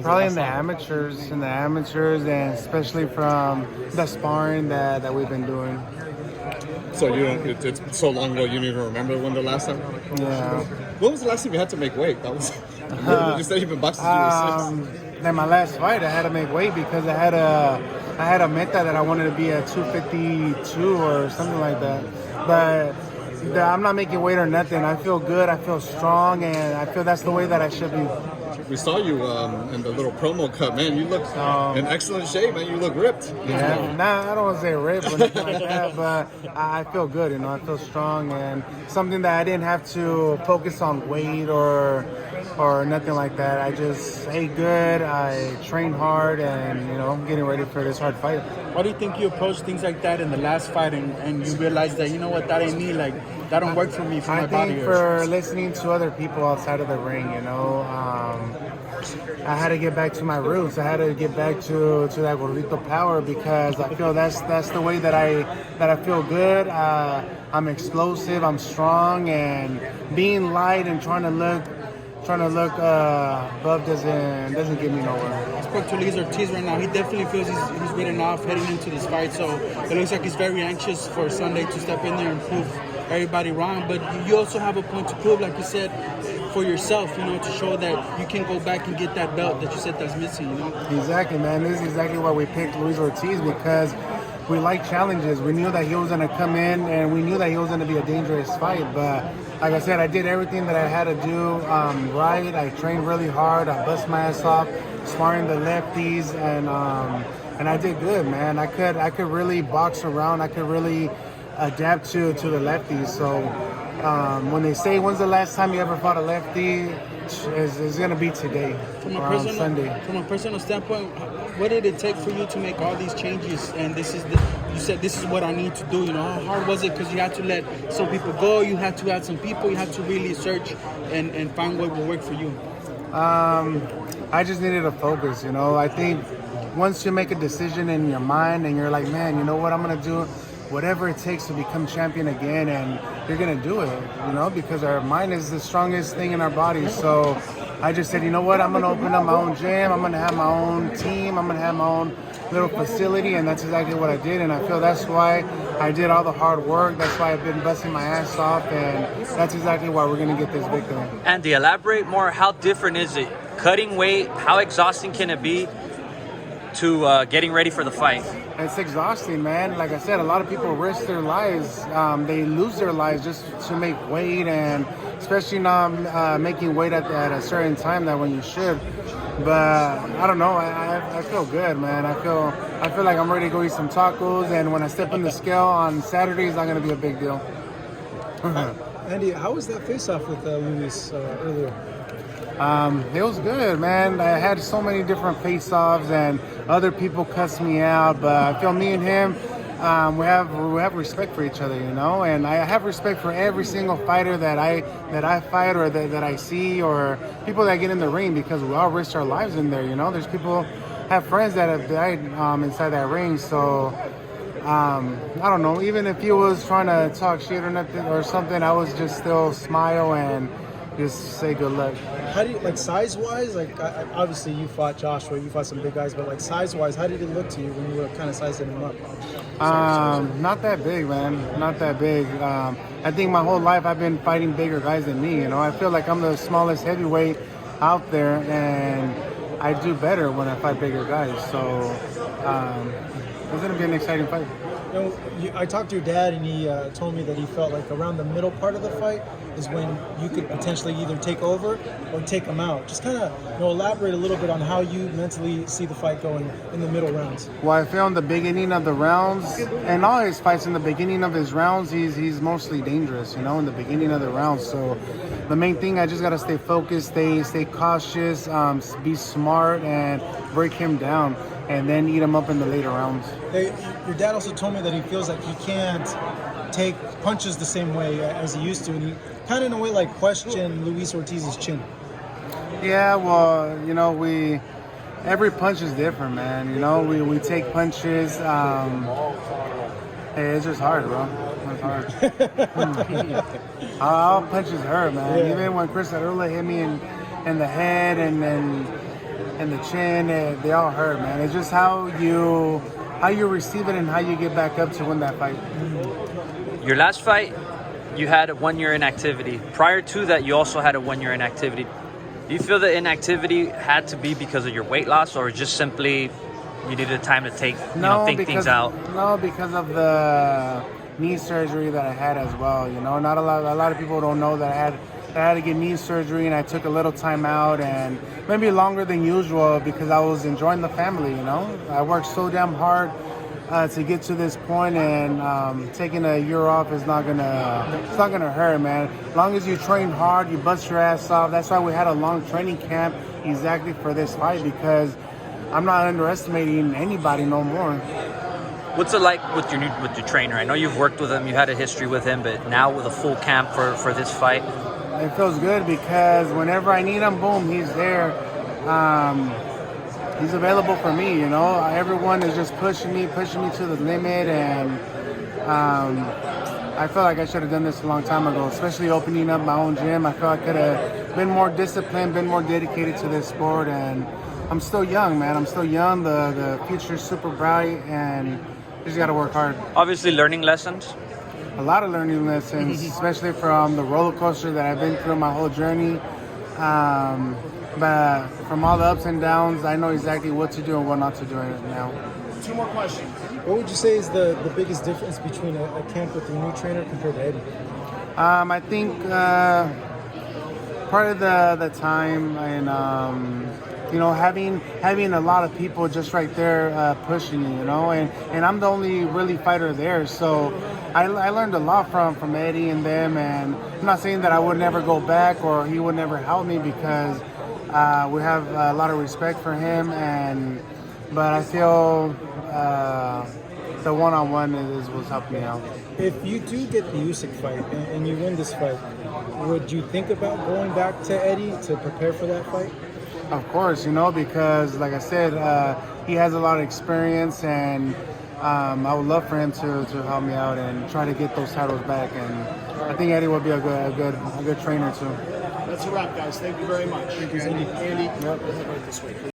Probably in the amateurs, and especially from the sparring that we've been doing. So you don't, it's so long ago you don't even remember when the last time? Yeah. When was the last time you had to make weight? That was, you said you've been boxing since you were 6. Then my last fight, I had to make weight because I had a meta that I wanted to be at 252 or something like that. But I'm not making weight or nothing. I feel good. I feel strong, and I feel that's the way that I should be. We saw you in the little promo cut, man. You look in excellent shape, man. You look ripped. Yeah, nah, I don't want to say ripped or anything like that, but I feel good, you know. I feel strong, and something that I didn't have to focus on weight or nothing like that. I just ate good, I trained hard, and, you know, I'm getting ready for this hard fight. Why do you think you approached things like that in the last fight and you realized that, you know what, that ain't me, like, that don't work for me, for my body? I think for listening to other people outside of the ring, you know, I had to get back to my roots. I had to get back to that gordito power because I feel that's the way that I feel good. I'm explosive, I'm strong, and being light and trying to look buff doesn't get me nowhere. I spoke to Ruiz Ortiz right now. He definitely feels he's written off heading into this fight, so it looks like he's very anxious for Sunday to step in there and prove everybody wrong. But you also have a point to prove, like you said, for yourself, you know, to show that you can go back and get that belt that you said that's missing, you know? Exactly, man. This is exactly why we picked Ruiz Ortiz, because we like challenges. We knew that he was going to come in, and we knew that he was going to be a dangerous fight. But like I said, I did everything that I had to do right. I trained really hard. I bust my ass off, sparring the lefties, and I did good, man. I could really box around. I could really adapt to the lefties. So when they say, when's the last time you ever fought a lefty, it's going to be today, Sunday. From a personal standpoint, what did it take for you to make all these changes? And you said this is what I need to do. You know, how hard was it? Because you had to let some people go. You had to add some people. You had to really search and find what will work for you. I just needed to focus. You know, I think once you make a decision in your mind and you're like, man, you know what, I'm gonna do whatever it takes to become champion again, and you're gonna do it, you know, because our mind is the strongest thing in our body. So I just said, you know what, I'm gonna open up my own gym, I'm gonna have my own team, I'm gonna have my own little facility, and that's exactly what I did. And I feel that's why I did all the hard work. That's why I've been busting my ass off, and that's exactly why we're gonna get this victory. Andy, elaborate more. How different is it? Cutting weight, how exhausting can it be to getting ready for the fight? It's exhausting, man. Like I said, a lot of people risk their lives. They lose their lives just to make weight, and especially not making weight at a certain time that when you should. But I don't know. I feel good, man. I feel like I'm ready to go eat some tacos, and when I step on the scale on Saturday, it's not going to be a big deal. Andy, how was that face-off with Ruiz earlier? It was good, man. I had so many different face-offs, and other people cussed me out, but I feel me and him, we have respect for each other, you know. And I have respect for every single fighter that I fight or that I see, or people that get in the ring, because we all risk our lives in there, you know. There's people, have friends that have died inside that ring, so I don't know. Even if he was trying to talk shit or nothing or something, I was just still smile and just say good luck. How do you, like, size-wise, like, obviously you fought Joshua, you fought some big guys, but like size-wise, how did it look to you when you were kind of sizing him up? Not that big, man. Not that big. I think my whole life I've been fighting bigger guys than me, you know. I feel like I'm the smallest heavyweight out there, and I do better when I fight bigger guys. So it's going to be an exciting fight. You know, I talked to your dad, and he told me that he felt like around the middle part of the fight is when you could potentially either take over or take him out. Just kind of, you know, elaborate a little bit on how you mentally see the fight going in the middle rounds. Well, I feel in the beginning of the rounds, and all his fights in the beginning of his rounds, he's mostly dangerous, you know, in the beginning of the rounds. So the main thing, I just got to stay focused, stay cautious, be smart, and break him down, and then eat him up in the later rounds. Hey, your dad also told me that he feels like he can't take punches the same way as he used to, and he kind of in a way like questioned Luis Ortiz's chin. Yeah, well, you know, every punch is different, man. You know, we take punches. Hey, it's just hard, bro. It's hard. All punches hurt, man. Yeah. Even when Chris Arula hit me in the head, and then and the chin, they all hurt, man. It's just how you receive it and how you get back up to win that fight. Your last fight, you had a 1 year inactivity. Prior to that, you also had a 1 year inactivity. Do you feel the inactivity had to be because of your weight loss, or just simply you needed time to think things out? No, because of the knee surgery that I had as well. You know, not a lot of people don't know that I had to get knee surgery, and I took a little time out, and maybe longer than usual because I was enjoying the family. You know, I worked so damn hard to get to this point, and taking a year off is not gonna hurt, man. As long as you train hard, you bust your ass off. That's why we had a long training camp exactly for this fight, because I'm not underestimating anybody no more. What's it like with your trainer? I know you've worked with him, you had a history with him, but now with a full camp for this fight, it feels good because whenever I need him, boom, he's there. He's available for me, you know. Everyone is just pushing me to the limit, and I feel like I should have done this a long time ago, especially opening up my own gym. I feel I could have been more disciplined, been more dedicated to this sport, and I'm still young, man. I'm still young. The future's super bright, and just got to work hard. obviously learning lessons. A lot of learning lessons, especially from the roller coaster that I've been through my whole journey. But from all the ups and downs, I know exactly what to do and what not to do now. 2 more questions. What would you say is the biggest difference between a camp with your new trainer compared to Eddie? I think part of the time and you know, having a lot of people just right there pushing you, you know, and I'm the only really fighter there, so I learned a lot from Eddie and them, and I'm not saying that I would never go back or he would never help me, because we have a lot of respect for him, but I feel the one-on-one is what's helping me out. If you do get the Usyk fight and you win this fight, would you think about going back to Eddie to prepare for that fight? Of course, you know, because like I said, he has a lot of experience, and I would love for him to help me out and try to get those titles back. And I think Eddie will be a good trainer too. That's a wrap, guys. Thank you very much. Thank you, Andy. Andy, right this way.